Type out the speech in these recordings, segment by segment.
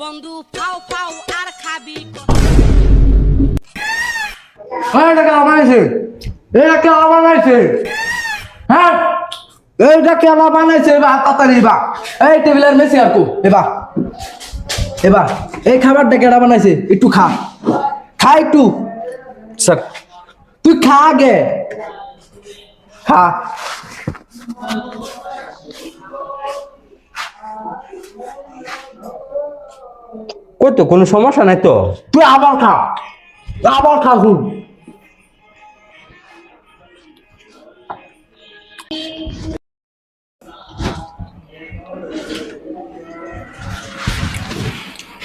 বন্ধু ফাও ফাও আর খাবি এটা কে বানাইছে? এটা কে বানাইছে? হ্যাঁ, এইটা কে বানাইছে? এবার তাড়াতাড়ি বা এই টেবিলের মেসি আর কো এবার এবার এই খাবারটা কেডা বানাইছে? একটু খা, খা একটু। স্যার তুই খা আগে, খা। কই তো কোনো সমস্যা নাই তো? তুই আবার খা, আবার খা তুই।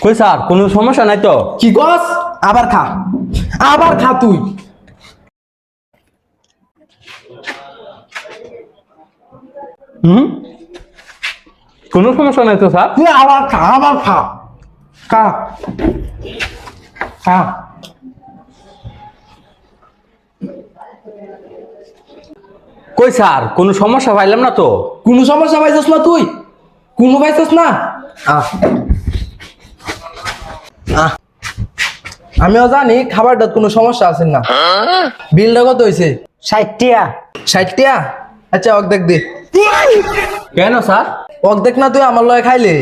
কই স্যার কোনো সমস্যা নাই তো? কি কস? আবার খা, আবার খা তুই। কোনো সমস্যা নাই তো স্যার? তুই আবার খা, আবার খা, খা, খা। কই স্যার কোনো সমস্যা পাইলাম না তো? কোনো সমস্যা পাইছস না তুই? কোনো পাইছস না? আহ আহ আমিও জানি খাবারটার কোনো সমস্যা আছে না। বিলটা কত হয়েছে? 60 টিয়া। 60 টাকা? আচ্ছা অর্ধেক দে। কেন স্যার? অর্ধেক না তুই আমার লয় খাইলে